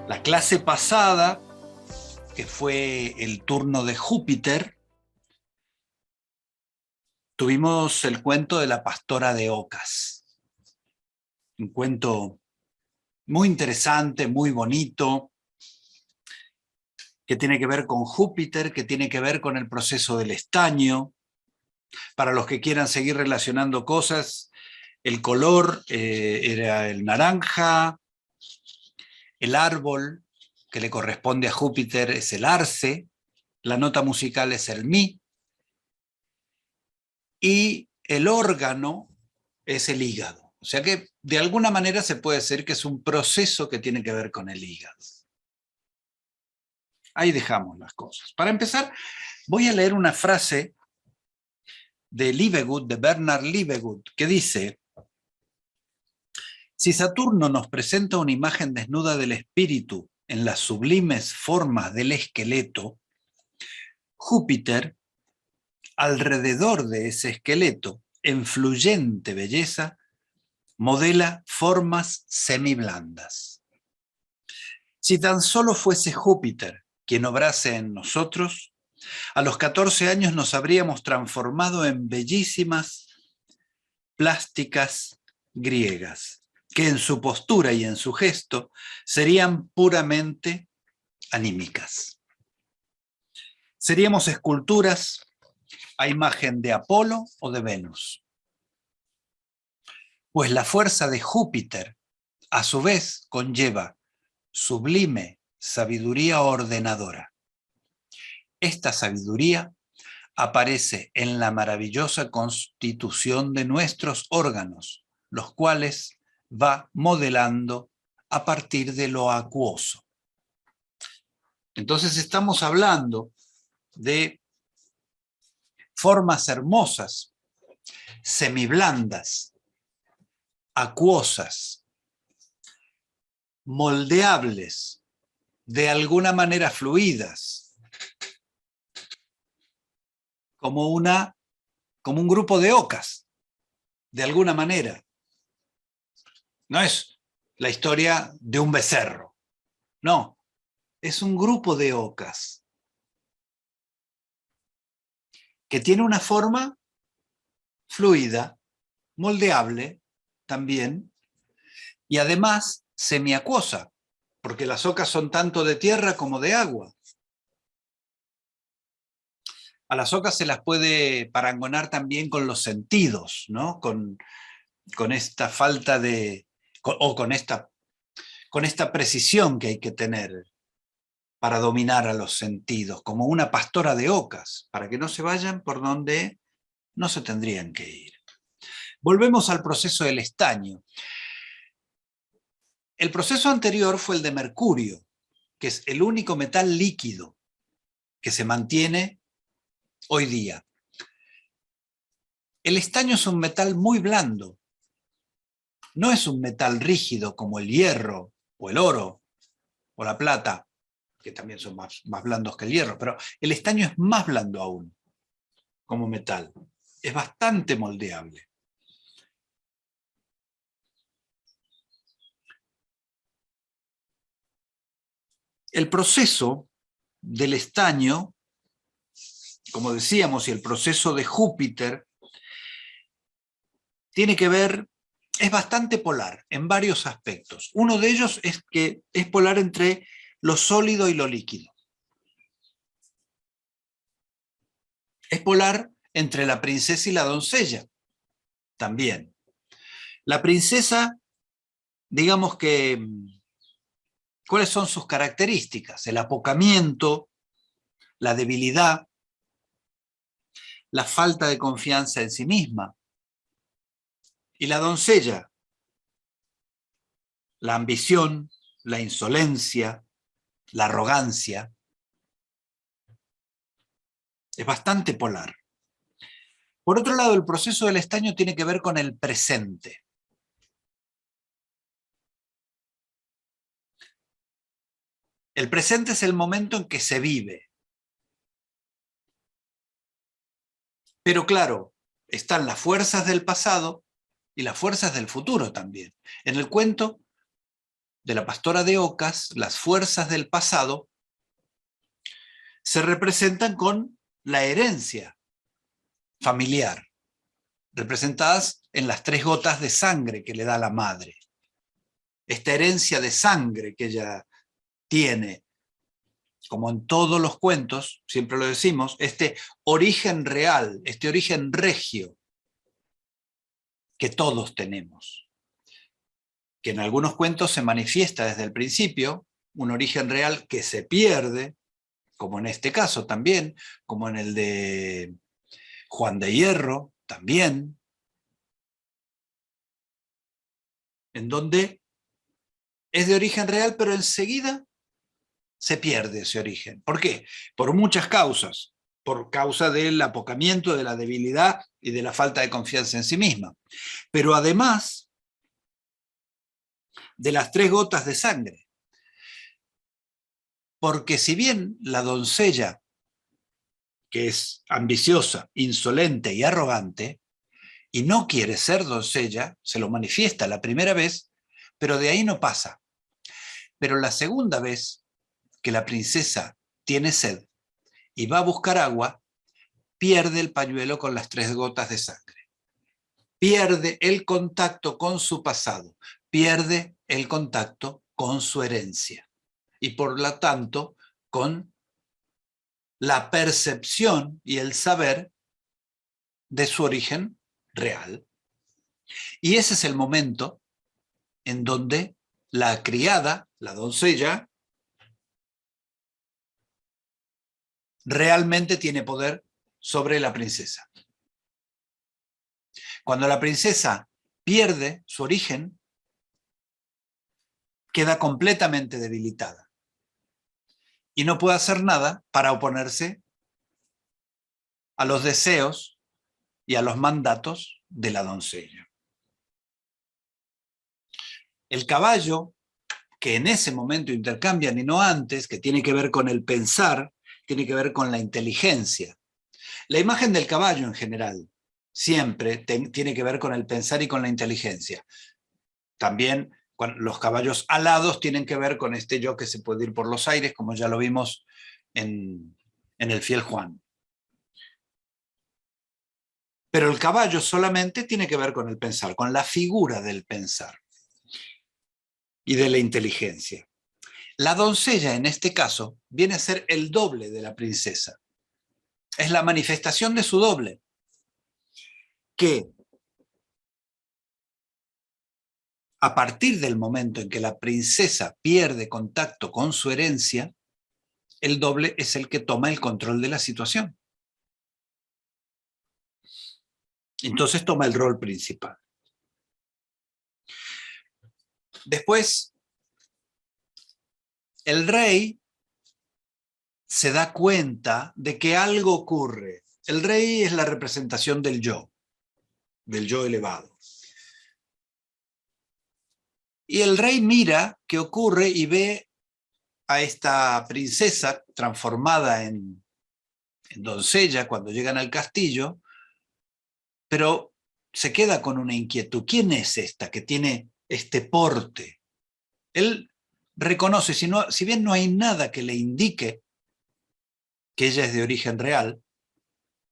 La clase pasada, que fue el turno de Júpiter, tuvimos el cuento de la pastora de ocas. Un cuento muy interesante, muy bonito, que tiene que ver con Júpiter, que tiene que ver con el proceso del estaño. Para los que quieran seguir relacionando cosas, el color era el naranja, el árbol que le corresponde a Júpiter es el arce, la nota musical es el mi, y el órgano es el hígado. O sea que de alguna manera se puede decir que es un proceso que tiene que ver con el hígado. Ahí dejamos las cosas. Para empezar, voy a leer una frase de Liebgut, de Bernard Liebgut, que dice: si Saturno nos presenta una imagen desnuda del espíritu en las sublimes formas del esqueleto, Júpiter, alrededor de ese esqueleto, en fluyente belleza, modela formas semiblandas. Si tan solo fuese Júpiter quien obrase en nosotros, a los 14 años nos habríamos transformado en bellísimas plásticas griegas, que en su postura y en su gesto serían puramente anímicas. Seríamos esculturas a imagen de Apolo o de Venus. Pues la fuerza de Júpiter, a su vez, conlleva sublime sabiduría ordenadora. Esta sabiduría aparece en la maravillosa constitución de nuestros órganos, los cuales va modelando a partir de lo acuoso. Entonces estamos hablando de formas hermosas, semiblandas, acuosas, moldeables, de alguna manera fluidas, como un grupo de ocas, de alguna manera. No es la historia de un becerro, no, es un grupo de ocas que tiene una forma fluida, moldeable también, y además semiacuosa, porque las ocas son tanto de tierra como de agua. A las ocas se las puede parangonar también con los sentidos, ¿no? Con esta falta de, o con esta precisión que hay que tener para dominar a los sentidos, como una pastora de ocas, para que no se vayan por donde no se tendrían que ir. Volvemos al proceso del estaño. El proceso anterior fue el de mercurio, que es el único metal líquido que se mantiene hoy día. El estaño es un metal muy blando, no es un metal rígido como el hierro o el oro o la plata, que también son más blandos que el hierro, pero el estaño es más blando aún como metal, es bastante moldeable. El proceso del estaño, como decíamos, y el proceso de Júpiter, tiene que ver, es bastante polar en varios aspectos. Uno de ellos es que es polar entre lo sólido y lo líquido. Es polar entre la princesa y la doncella, también. La princesa, digamos que, ¿cuáles son sus características? El apocamiento, la debilidad, la falta de confianza en sí misma. Y la doncella, la ambición, la insolencia, la arrogancia. Es bastante polar. Por otro lado, el proceso del estaño tiene que ver con el presente. El presente es el momento en que se vive. Pero claro, están las fuerzas del pasado y las fuerzas del futuro también. En el cuento de la pastora de ocas, las fuerzas del pasado se representan con la herencia familiar, representadas en las 3 gotas de sangre que le da la madre. Esta herencia de sangre que ella tiene, como en todos los cuentos, siempre lo decimos, este origen real, este origen regio que todos tenemos, que en algunos cuentos se manifiesta desde el principio, un origen real que se pierde, como en este caso también, como en el de Juan de Hierro también, en donde es de origen real, pero enseguida se pierde ese origen. ¿Por qué? Por muchas causas. Por causa del apocamiento, de la debilidad y de la falta de confianza en sí misma. Pero además de las 3 gotas de sangre. Porque si bien la doncella, que es ambiciosa, insolente y arrogante, y no quiere ser doncella, se lo manifiesta la primera vez, pero de ahí no pasa. Pero la segunda vez que la princesa tiene sed y va a buscar agua, pierde el pañuelo con las 3 gotas de sangre. Pierde el contacto con su pasado, pierde el contacto con su herencia y por lo tanto con la percepción y el saber de su origen real. Y ese es el momento en donde la criada, la doncella, realmente tiene poder sobre la princesa. Cuando la princesa pierde su origen, queda completamente debilitada y no puede hacer nada para oponerse a los deseos y a los mandatos de la doncella. El caballo, que en ese momento intercambian y no antes, que tiene que ver con el pensar, tiene que ver con la inteligencia. La imagen del caballo en general siempre tiene que ver con el pensar y con la inteligencia. También los caballos alados tienen que ver con este yo que se puede ir por los aires, como ya lo vimos en el Fiel Juan. Pero el caballo solamente tiene que ver con el pensar, con la figura del pensar y de la inteligencia. La doncella, en este caso, viene a ser el doble de la princesa. Es la manifestación de su doble, que a partir del momento en que la princesa pierde contacto con su herencia, el doble es el que toma el control de la situación. Entonces toma el rol principal. Después, el rey se da cuenta de que algo ocurre. El rey es la representación del yo elevado. Y el rey mira qué ocurre y ve a esta princesa transformada en doncella cuando llegan al castillo, pero se queda con una inquietud. ¿Quién es esta que tiene este porte? Él reconoce, si bien no hay nada que le indique que ella es de origen real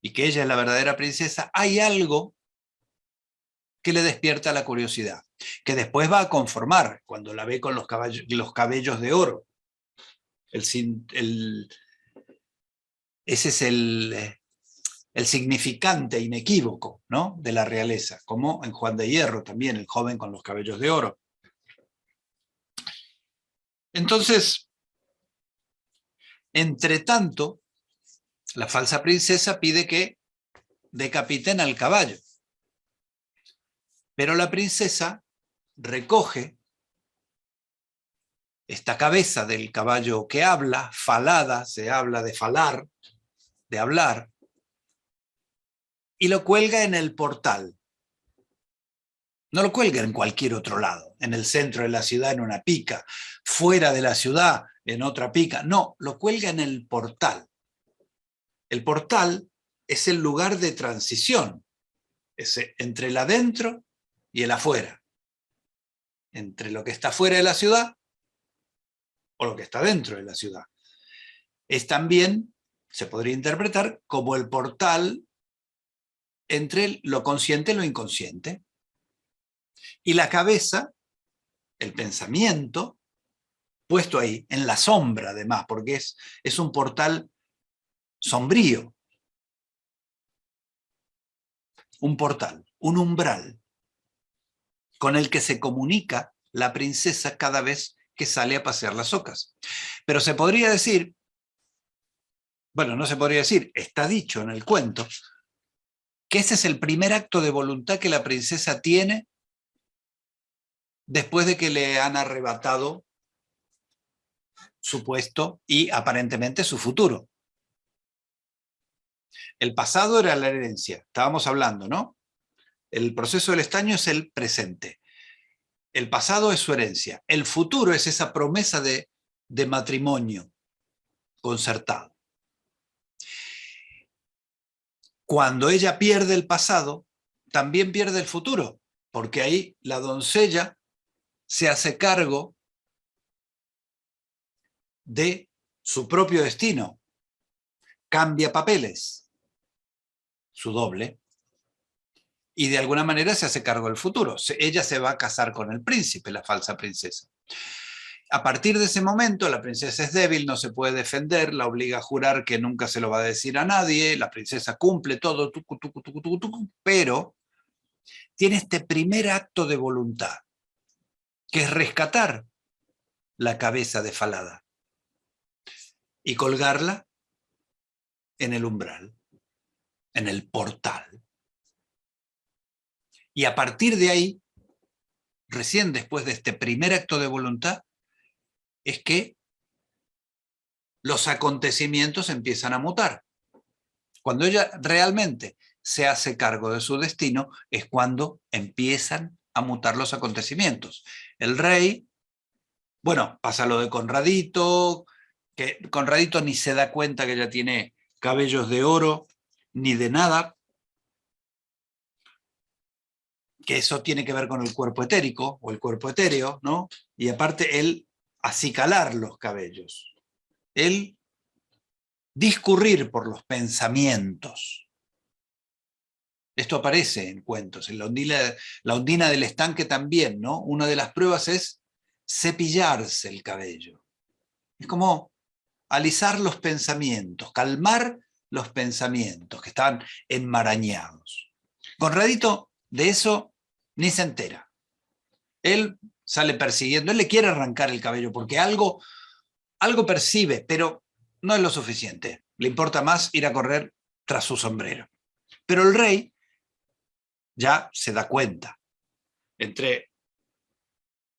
y que ella es la verdadera princesa, hay algo que le despierta la curiosidad, que después va a conformar cuando la ve con los cabellos de oro. Ese es el significante inequívoco, ¿no?, de la realeza, como en Juan de Hierro también, el joven con los cabellos de oro. Entonces, entre tanto, la falsa princesa pide que decapiten al caballo. Pero la princesa recoge esta cabeza del caballo que habla, falada, se habla de falar, de hablar, y lo cuelga en el portal. No lo cuelga en cualquier otro lado, en el centro de la ciudad en una pica, fuera de la ciudad en otra pica. No, lo cuelga en el portal. El portal es el lugar de transición, es entre el adentro y el afuera. Entre lo que está fuera de la ciudad o lo que está dentro de la ciudad. Es también, se podría interpretar como el portal entre lo consciente y lo inconsciente. Y la cabeza, el pensamiento, puesto ahí, en la sombra además, porque es un portal sombrío. Un portal, un umbral, con el que se comunica la princesa cada vez que sale a pasear las ocas. Pero se podría decir, bueno, no se podría decir, está dicho en el cuento, que ese es el primer acto de voluntad que la princesa tiene después de que le han arrebatado su puesto y aparentemente su futuro. El pasado era la herencia, estábamos hablando, ¿no? El proceso del estaño es el presente. El pasado es su herencia. El futuro es esa promesa de matrimonio concertado. Cuando ella pierde el pasado, también pierde el futuro, porque ahí la doncella se hace cargo de su propio destino, cambia papeles, su doble, y de alguna manera se hace cargo del futuro. Ella se va a casar con el príncipe, la falsa princesa. A partir de ese momento, la princesa es débil, no se puede defender, la obliga a jurar que nunca se lo va a decir a nadie, la princesa cumple todo, pero tiene este primer acto de voluntad, que es rescatar la cabeza de Falada y colgarla en el umbral, en el portal. Y a partir de ahí, recién después de este primer acto de voluntad, es que los acontecimientos empiezan a mutar. Cuando ella realmente se hace cargo de su destino, es cuando empiezan a mutar los acontecimientos. El rey, bueno, pasa lo de Conradito, que Conradito ni se da cuenta que ella tiene cabellos de oro, ni de nada, que eso tiene que ver con el cuerpo etérico, o el cuerpo etéreo, ¿no? Y aparte él acicalar los cabellos, él discurrir por los pensamientos. Esto aparece en cuentos, en la Ondina del Estanque también, ¿no? Una de las pruebas es cepillarse el cabello. Es como alisar los pensamientos, calmar los pensamientos que están enmarañados. Conradito de eso ni se entera. Él sale persiguiendo, él le quiere arrancar el cabello porque algo percibe, pero no es lo suficiente. Le importa más ir a correr tras su sombrero. Pero el rey ya se da cuenta. Entre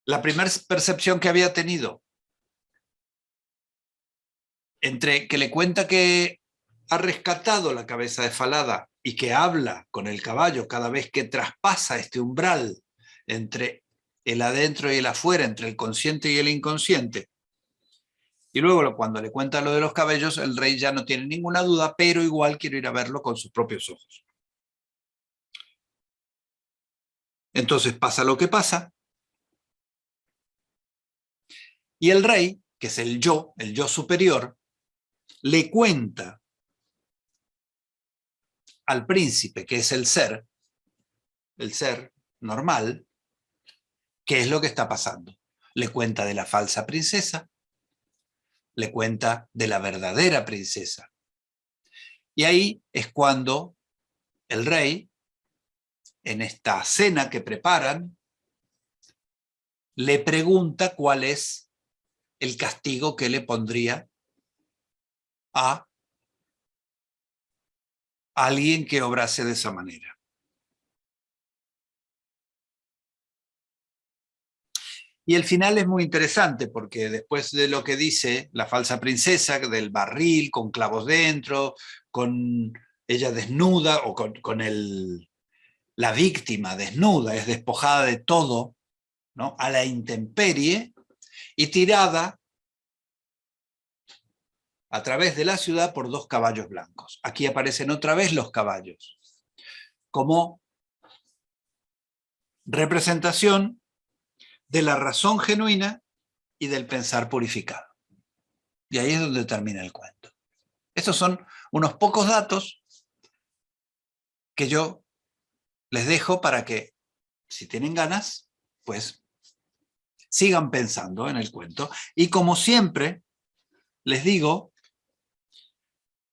la primera percepción que había tenido, entre que le cuenta que ha rescatado la cabeza de Falada y que habla con el caballo cada vez que traspasa este umbral entre el adentro y el afuera, entre el consciente y el inconsciente. Y luego cuando le cuenta lo de los cabellos, el rey ya no tiene ninguna duda, pero igual quiere ir a verlo con sus propios ojos. Entonces pasa lo que pasa, y el rey, que es el yo superior, le cuenta al príncipe, que es el ser normal, qué es lo que está pasando. Le cuenta de la falsa princesa, le cuenta de la verdadera princesa. Y ahí es cuando el rey, en esta cena que preparan, le pregunta cuál es el castigo que le pondría a alguien que obrase de esa manera. Y el final es muy interesante porque después de lo que dice la falsa princesa, del barril con clavos dentro, con ella desnuda o con la víctima desnuda, es despojada de todo, ¿no? A la intemperie y tirada a través de la ciudad por 2 caballos blancos. Aquí aparecen otra vez los caballos, como representación de la razón genuina y del pensar purificado. Y ahí es donde termina el cuento. Estos son unos pocos datos que yo les dejo para que, si tienen ganas, pues sigan pensando en el cuento. Y como siempre, les digo,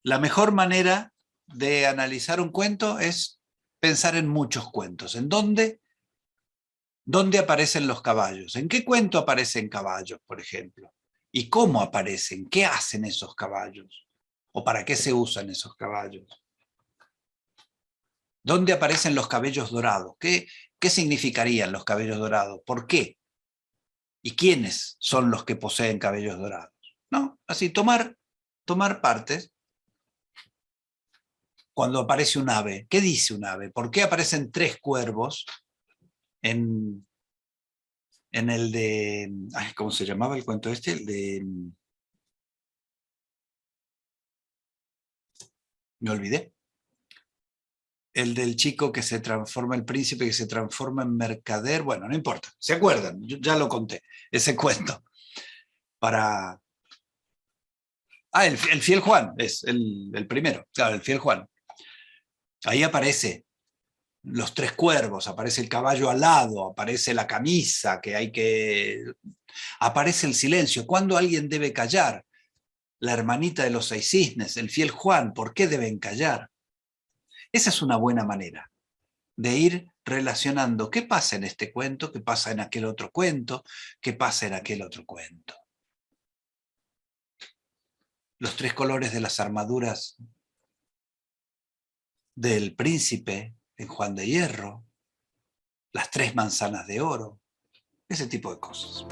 la mejor manera de analizar un cuento es pensar en muchos cuentos. ¿En dónde aparecen los caballos? ¿En qué cuento aparecen caballos, por ejemplo? ¿Y cómo aparecen? ¿Qué hacen esos caballos? ¿O para qué se usan esos caballos? ¿Dónde aparecen los cabellos dorados? ¿Qué significarían los cabellos dorados? ¿Por qué? ¿Y quiénes son los que poseen cabellos dorados? ¿No? Así, tomar partes. Cuando aparece un ave, ¿qué dice un ave? ¿Por qué aparecen 3 cuervos en el de... Ay, ¿cómo se llamaba el cuento este? El de... Me olvidé. El del chico que se transforma, el príncipe que se transforma en mercader. Bueno, no importa. ¿Se acuerdan? Yo ya lo conté, ese cuento. Para... Ah, el fiel Juan, es el primero. Claro, el fiel Juan. Ahí aparece los 3 cuervos, aparece el caballo alado, aparece la camisa que hay que... Aparece el silencio. ¿Cuándo alguien debe callar? La hermanita de los 6 cisnes, el fiel Juan, ¿por qué deben callar? Esa es una buena manera de ir relacionando qué pasa en este cuento, qué pasa en aquel otro cuento, qué pasa en aquel otro cuento. Los 3 colores de las armaduras del príncipe en Juan de Hierro, las 3 manzanas de oro, ese tipo de cosas.